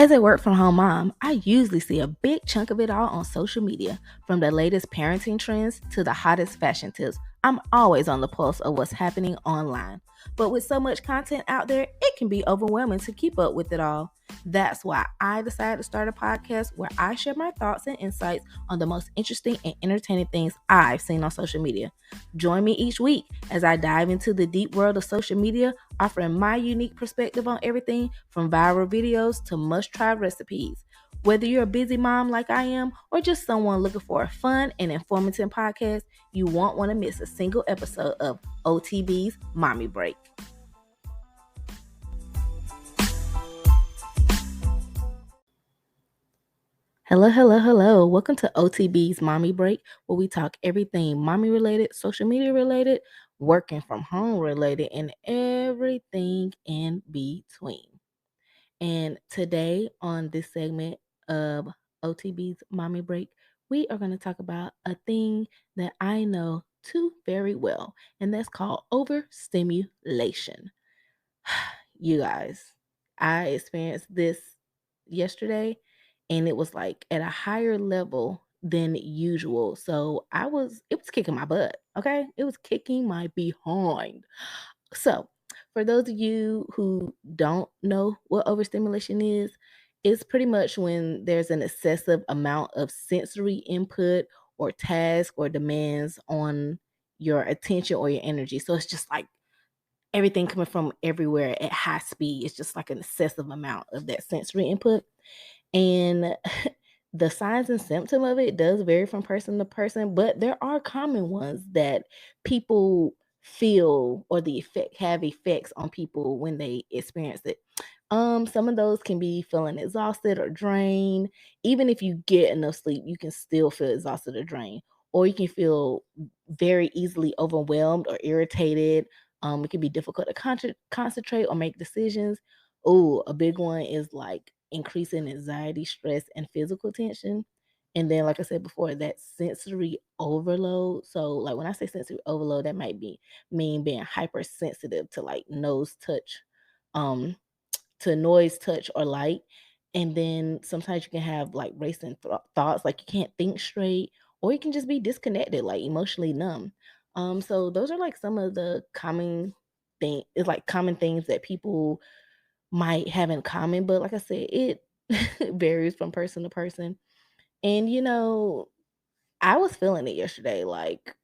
As a work from home mom, I usually see a big chunk of it all on social media, from the latest parenting trends to the hottest fashion tips. I'm always on the pulse of what's happening online. But with so much content out there, it can be overwhelming to keep up with it all. That's why I decided to start a podcast where I share my thoughts and insights on the most interesting and entertaining things I've seen on social media. Join me each week as I dive into the deep world of social media, offering my unique perspective on everything from viral videos to must try recipes. Whether you're a busy mom like I am or just someone looking for a fun and informative podcast, you won't want to miss a single episode of OTB's Mommy Break. Hello. Welcome to OTB's Mommy Break, where we talk everything mommy related, social media related, working from home related, and everything in between. And today on this segment of OTB's Mommy Break, we are going to talk about a thing that I know too very well, and that's called overstimulation. You guys, I experienced this yesterday and it was like at a higher level than usual. So it was kicking my butt. Okay. It was kicking my behind. So, for those of you who don't know what overstimulation is, it's pretty much when there's an excessive amount of sensory input or task or demands on your attention or your energy. So, it's just like everything coming from everywhere at high speed. It's just like an excessive amount of that sensory input. And the signs and symptom of it does vary from person to person, but there are common ones that people feel or the effect have effects on people when they experience it. Some of those can be feeling exhausted or drained. Even if you get enough sleep, you can still feel exhausted or drained. Or you can feel very easily overwhelmed or irritated. It can be difficult to concentrate or make decisions. Oh, a big one is like increasing anxiety, stress, and physical tension. And then, like I said before, that sensory overload. So, like when I say sensory overload, that might be mean being hypersensitive to like nose touch, um, to noise, touch, or light. And then sometimes you can have like racing thoughts, like you can't think straight, or you can just be disconnected, like emotionally numb. So those are like some of the common things that people might have in common. But like I said, it varies from person to person. And I was feeling it yesterday. Like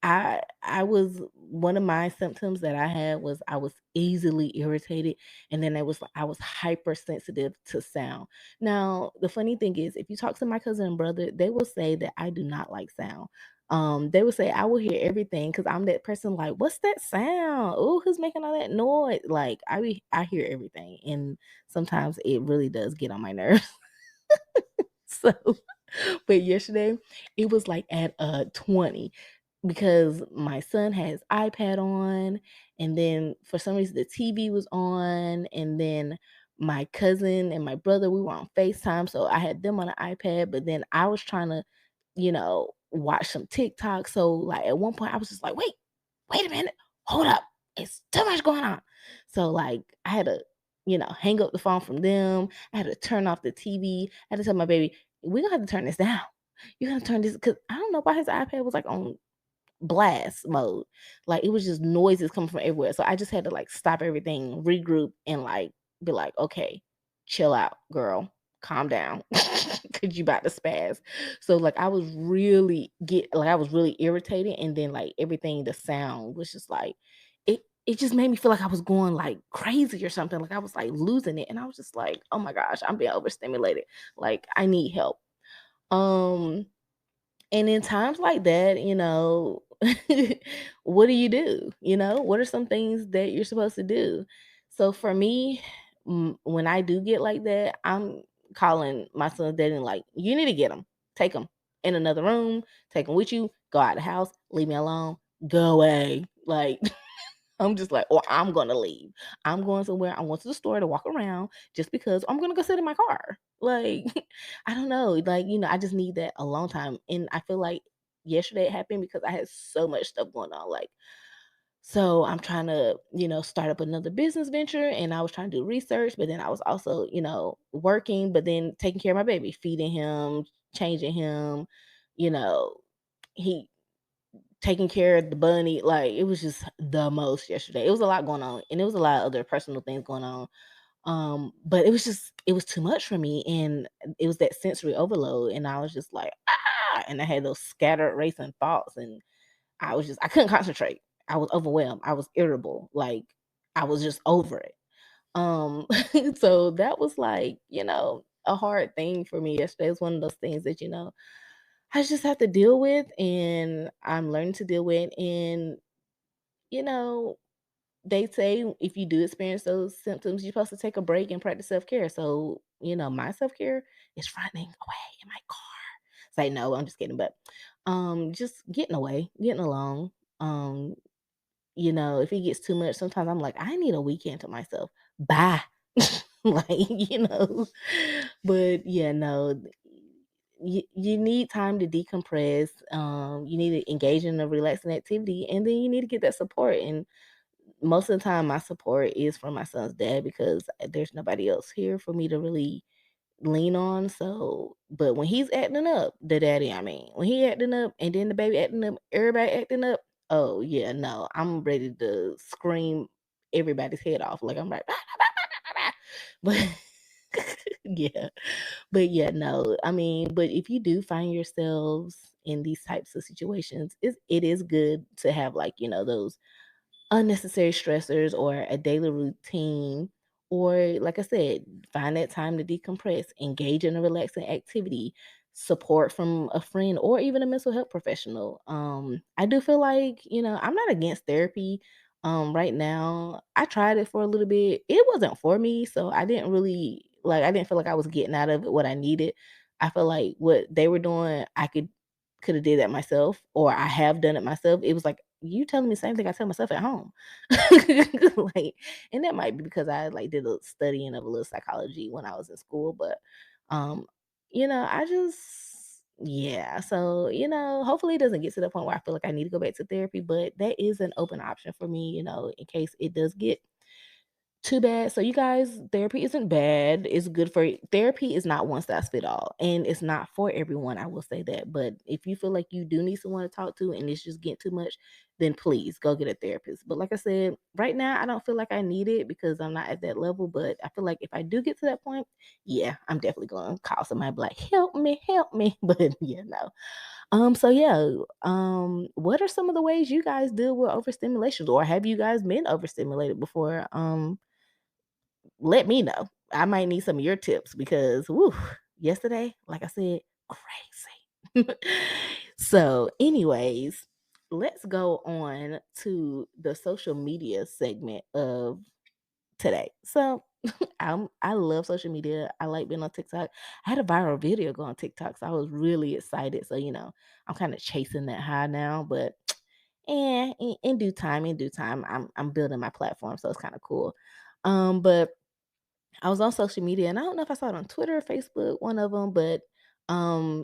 I was one of my symptoms that I had was I was easily irritated, and then I was hypersensitive to sound. Now, the funny thing is if you talk to my cousin and brother, they will say that I do not like sound. They will say I will hear everything because I'm that person like, what's that sound? Oh, who's making all that noise? Like I hear everything, and sometimes it really does get on my nerves. So, but yesterday it was like at 20 because my son had his iPad on, and then for some reason the TV was on, and then my cousin and my brother, we were on FaceTime, so I had them on the iPad, but then I was trying to, watch some TikTok. So like at one point I was just like, wait a minute, hold up. It's too much going on. So like I had to, hang up the phone from them. I had to turn off the TV. I had to tell my baby, we're gonna have to turn this down. You're gonna turn this because I don't know why his iPad was like on blast mode. Like it was just noises coming from everywhere. So I just had to like stop everything, regroup, and like be like, okay, chill out, girl. Calm down. Cause you about to spaz. So like I was really irritated, and then like everything, the sound was just like it just made me feel like I was going like crazy or something. Like I was like losing it. And I was just like, oh my gosh, I'm being overstimulated. Like I need help. Um and in times like that, what do you do? What are some things that you're supposed to do? So for me, when I do get like that, I'm calling my son's dad and like, you need to get him, take him in another room, take him with you, go out the house, leave me alone, go away. Like, I'm just like, or I'm gonna leave. I'm going somewhere. I went to the store to walk around just because I'm gonna go sit in my car. Like, I don't know. Like, I just need that a long time. And I feel like yesterday it happened because I had so much stuff going on. Like So I'm trying to, start up another business venture, and I was trying to do research, but then I was also, working, but then taking care of my baby, feeding him, changing him, you know, he taking care of the bunny. Like, it was just the most yesterday. It was a lot going on, and it was a lot of other personal things going on. But it was too much for me, and it was that sensory overload, and I was just like, and I had those scattered racing thoughts, and I couldn't concentrate. I was overwhelmed. I was irritable. Like, I was just over it. Um, so that was like, a hard thing for me yesterday. It's one of those things that, I just have to deal with, and I'm learning to deal with. And, you know, they say if you do experience those symptoms, you're supposed to take a break and practice self-care. So, my self-care is running away in my car. Say no, I'm just kidding, but just getting away, getting along. Um, if it gets too much, sometimes I'm like, I need a weekend to myself. Bye. Like, but yeah, no, you need time to decompress. You need to engage in a relaxing activity, and then you need to get that support. And most of the time, my support is from my son's dad, because there's nobody else here for me to really lean on. So, but when he's acting up, the daddy, I mean, when he acting up and then the baby acting up, everybody acting up, oh yeah, no, I'm ready to scream everybody's head off. Like, I'm like, but yeah, but yeah, no, I mean, but if you do find yourselves in these types of situations, it is good to have, like, those unnecessary stressors or a daily routine, or like I said, find that time to decompress, engage in a relaxing activity, support from a friend or even a mental health professional. I do feel like, I'm not against therapy. Right now, I tried it for a little bit. It wasn't for me, so I didn't feel like I was getting out of it what I needed. I feel like what they were doing, I could have did that myself, or I have done it myself. It was like, you telling me the same thing I tell myself at home. Like, and that might be because I like did a studying of a little psychology when I was in school, but um, I just, yeah. So, hopefully it doesn't get to the point where I feel like I need to go back to therapy, but that is an open option for me, in case it does get too bad. So you guys, therapy isn't bad. It's good for therapy is not one size fit all. And it's not for everyone, I will say that. But if you feel like you do need someone to talk to and it's just getting too much, then please go get a therapist. But like I said, right now I don't feel like I need it because I'm not at that level. But I feel like if I do get to that point, yeah, I'm definitely gonna call somebody, be like, help me, help me. But yeah, no. So yeah, what are some of the ways you guys deal with overstimulation? Or have you guys been overstimulated before? Let me know. I might need some of your tips because woo, yesterday, like I said, crazy. So, anyways, let's go on to the social media segment of today. So, I love social media. I like being on TikTok. I had a viral video go on TikTok, so I was really excited. So, I'm kind of chasing that high now, but in due time, I'm building my platform, so it's kind of cool. But I was on social media, and I don't know if I saw it on Twitter or Facebook, one of them, but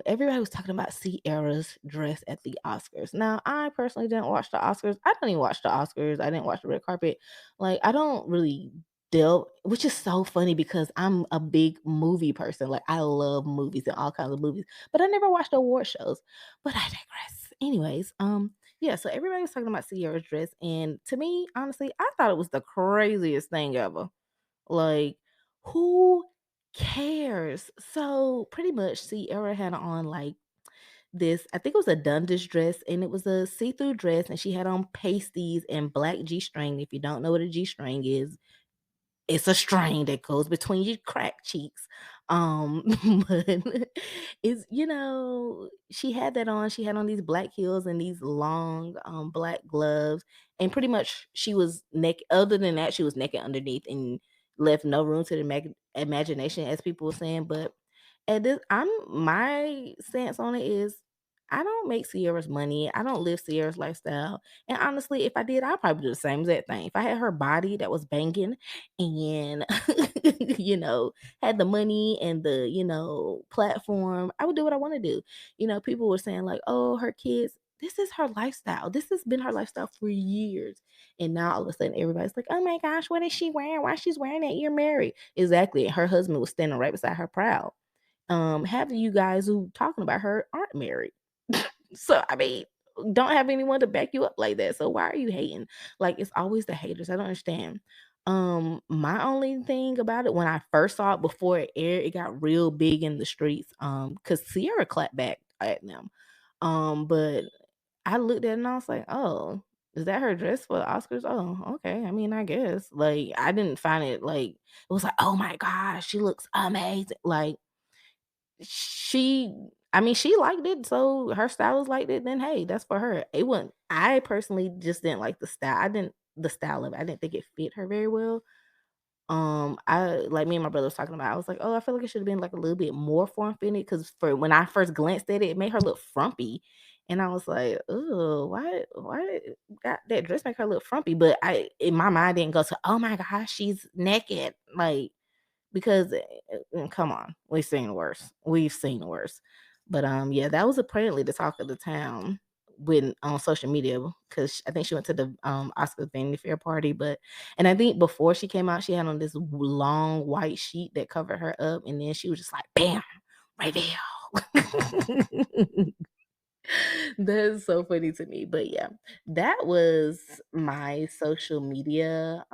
everybody was talking about Ciara's dress at the Oscars. Now, I personally didn't watch the Oscars. I don't even watch the Oscars. I didn't watch the red carpet. Like, I don't really delve, which is so funny because I'm a big movie person. Like, I love movies and all kinds of movies, but I never watched award shows. But I digress. Anyways, yeah, so everybody was talking about Ciara's dress, and to me, honestly, I thought it was the craziest thing ever. Like, who cares? So pretty much Ciara had on like this, I think it was a Dundas dress, and it was a see-through dress, and she had on pasties and black G-string. If you don't know what a G-string is, it's a string that goes between your crack cheeks. Um, but she had that on. She had on these black heels and these long black gloves. And pretty much she was naked. Other than that, she was naked underneath and left no room to the imagination, as people were saying. But at this, my stance on it is I don't make Sierra's money. I don't live Sierra's lifestyle. And honestly, if I did, I'd probably do the same exact thing. If I had her body that was banging and had the money and the platform, I would do what I want to do. People were saying like, oh, her kids, this is her lifestyle. This has been her lifestyle for years. And now all of a sudden everybody's like, oh my gosh, what is she wearing? Why she's wearing that? You're married. Exactly. And her husband was standing right beside her proud. Half of you guys who talking about her aren't married. So I mean, don't have anyone to back you up like that. So why are you hating? Like it's always the haters. I don't understand. My only thing about it when I first saw it before it aired, it got real big in the streets. Because Ciara clapped back at them. But I looked at it and I was like, oh, is that her dress for the Oscars? Oh, okay. I mean, I guess. Like, I didn't find it like it was like, oh my gosh, she looks amazing. Like she I mean, she liked it, so her stylist liked it, then hey, that's for her. It wasn't I personally just didn't like the style. I didn't the style of it. I didn't think it fit her very well. I like me and my brother was talking about. I was like, oh, I feel like it should have been like a little bit more form fitted because for when I first glanced at it, it made her look frumpy, and I was like, oh, why got that dress make her look frumpy? But I in my mind didn't go to, oh my gosh, she's naked, like because come on, we've seen worse. We've seen worse. But yeah, that was apparently the talk of the town when on social media because I think she went to the Oscar Vanity Fair party, but and I think before she came out, she had on this long white sheet that covered her up, and then she was just like, bam, right there. That's so funny to me. But yeah, that was my social media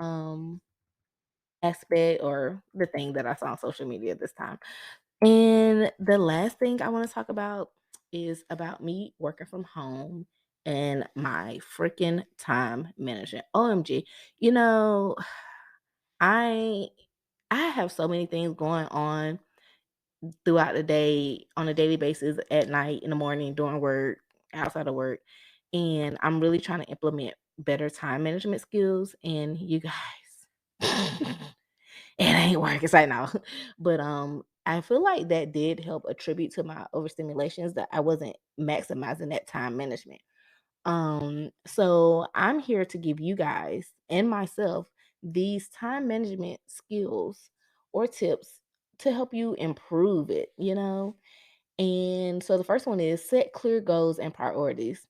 aspect or the thing that I saw on social media this time. And the last thing I want to talk about is about me working from home and my freaking time management. OMG. You know, I I have so many things going on throughout the day on a daily basis at night, in the morning, during work, outside of work. And I'm really trying to implement better time management skills. And you guys, it ain't working right now. But I feel like that did help attribute to my overstimulations that I wasn't maximizing that time management. So I'm here to give you guys and myself these time management skills or tips to help you improve it, you know? And so the first one is set clear goals and priorities.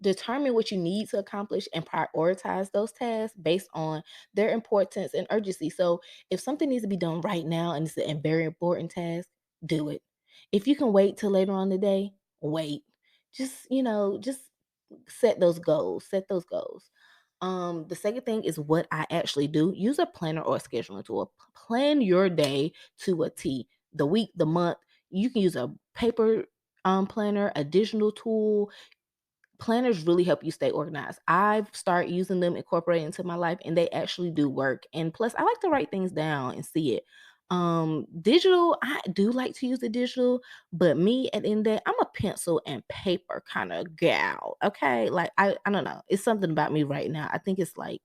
Determine what you need to accomplish and prioritize those tasks based on their importance and urgency. So, if something needs to be done right now and it's a very important task, do it. If you can wait till later on the day, wait. Just set those goals. Set those goals. The second thing is what I actually do. Use a planner or a scheduling tool. Plan your day to a T. The week, the month. You can use a paper planner, a digital tool. Planners really help you stay organized. I've started using them, incorporating into my life, and they actually do work. And plus, I like to write things down and see it. Digital, I do like to use the digital, but me at the end of the day, I'm a pencil and paper kind of gal. Okay. Like I don't know. It's something about me right now. I think it's like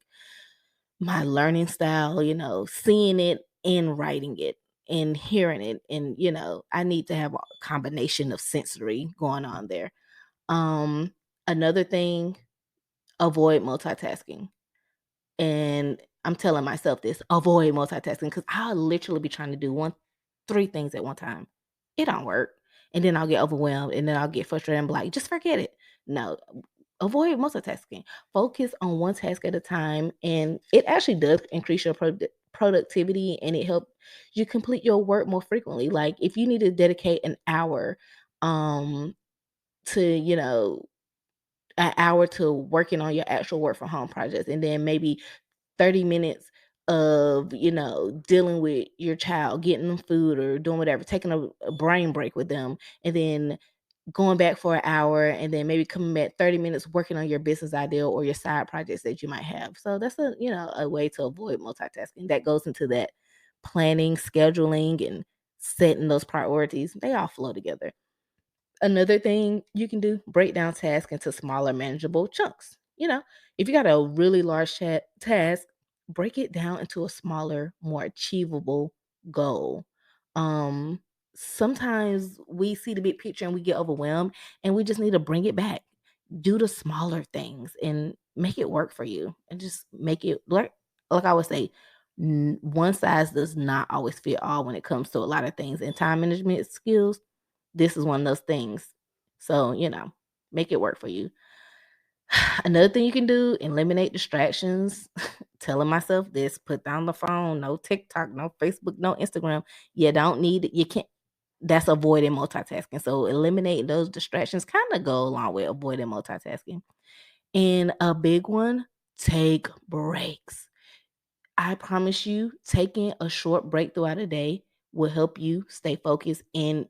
my learning style, seeing it and writing it and hearing it. And, I need to have a combination of sensory going on there. Another thing, avoid multitasking. And I'm telling myself this, avoid multitasking because I'll literally be trying to do three things at one time. It don't work. And then I'll get overwhelmed and then I'll get frustrated and be like, just forget it. No, avoid multitasking. Focus on one task at a time. And it actually does increase your productivity and it helps you complete your work more frequently. Like if you need to dedicate um to, an hour to working on your actual work from home projects and then maybe 30 minutes of dealing with your child, getting them food or doing whatever, taking a brain break with them, and then going back for an hour and then maybe coming back 30 minutes working on your business idea or your side projects that you might have. So that's a way to avoid multitasking. That goes into that planning, scheduling, and setting those priorities. They all flow together. Another thing you can do, break down tasks into smaller, manageable chunks. If you got a really large task, break it down into a smaller, more achievable goal. Um, Sometimes we see the big picture and we get overwhelmed, and we just need to bring it back. Do the smaller things and make it work for you, and just make it like I would say, one size does not always fit all when it comes to a lot of things. And time management skills, this is one of those things. So, Make it work for you. Another thing you can do, eliminate distractions. Telling myself this, put down the phone, no TikTok, no Facebook, no Instagram. You don't need it. You can't. That's avoiding multitasking. So eliminating those distractions kind of go along with avoiding multitasking. And a big one, take breaks. I promise you, taking a short break throughout a day will help you stay focused and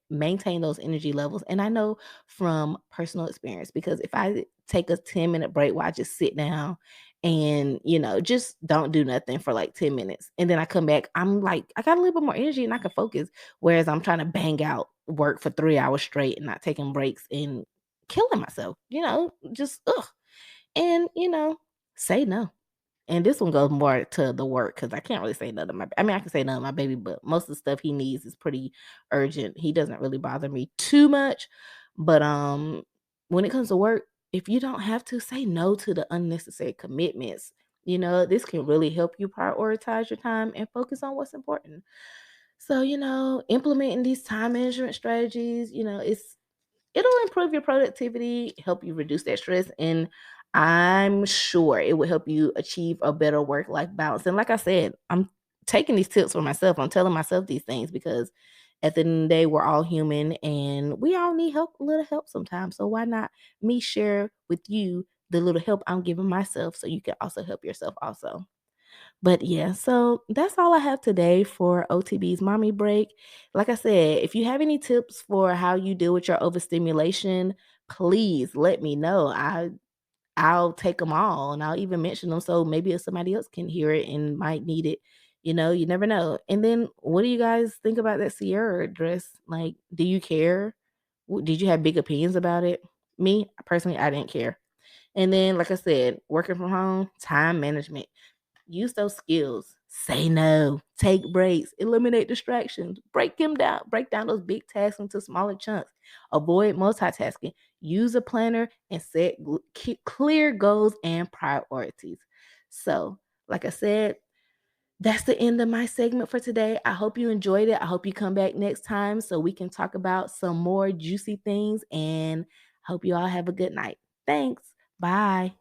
maintain those energy levels. And I know from personal experience, because if I take a 10-minute break where I just sit down and, just don't do nothing for like 10 minutes, and then I come back, I'm like, I got a little bit more energy and I can focus. Whereas I'm trying to bang out work for 3 hours straight and not taking breaks and killing myself, just ugh. And, say no. And this one goes more to the work because I can't really say no to I can say no to my baby, but most of the stuff he needs is pretty urgent. He doesn't really bother me too much. But when it comes to work, if you don't have to, say no to the unnecessary commitments. This can really help you prioritize your time and focus on what's important. So, implementing these time management strategies, it'll improve your productivity, help you reduce that stress, and I'm sure it will help you achieve a better work-life balance. And like I said, I'm taking these tips for myself. I'm telling myself these things because at the end of the day, we're all human and we all need help, a little help sometimes. So why not me share with you the little help I'm giving myself so you can also help yourself also. But yeah, so that's all I have today for OTB's Mommy Break. Like I said, if you have any tips for how you deal with your overstimulation, please let me know. I'll take them all and I'll even mention them so maybe if somebody else can hear it and might need it. You never know. And then what do you guys think about that Ciara dress? Like, do you care? Did you have big opinions about it? Me, personally, I didn't care. And then, like I said, working from home, time management. Use those skills. Say no, take breaks, eliminate distractions, break down those big tasks into smaller chunks, avoid multitasking, use a planner, and set clear goals and priorities. So, like I said, that's the end of my segment for today. I hope you enjoyed it. I hope you come back next time so we can talk about some more juicy things, and hope you all have a good night. Thanks. Bye.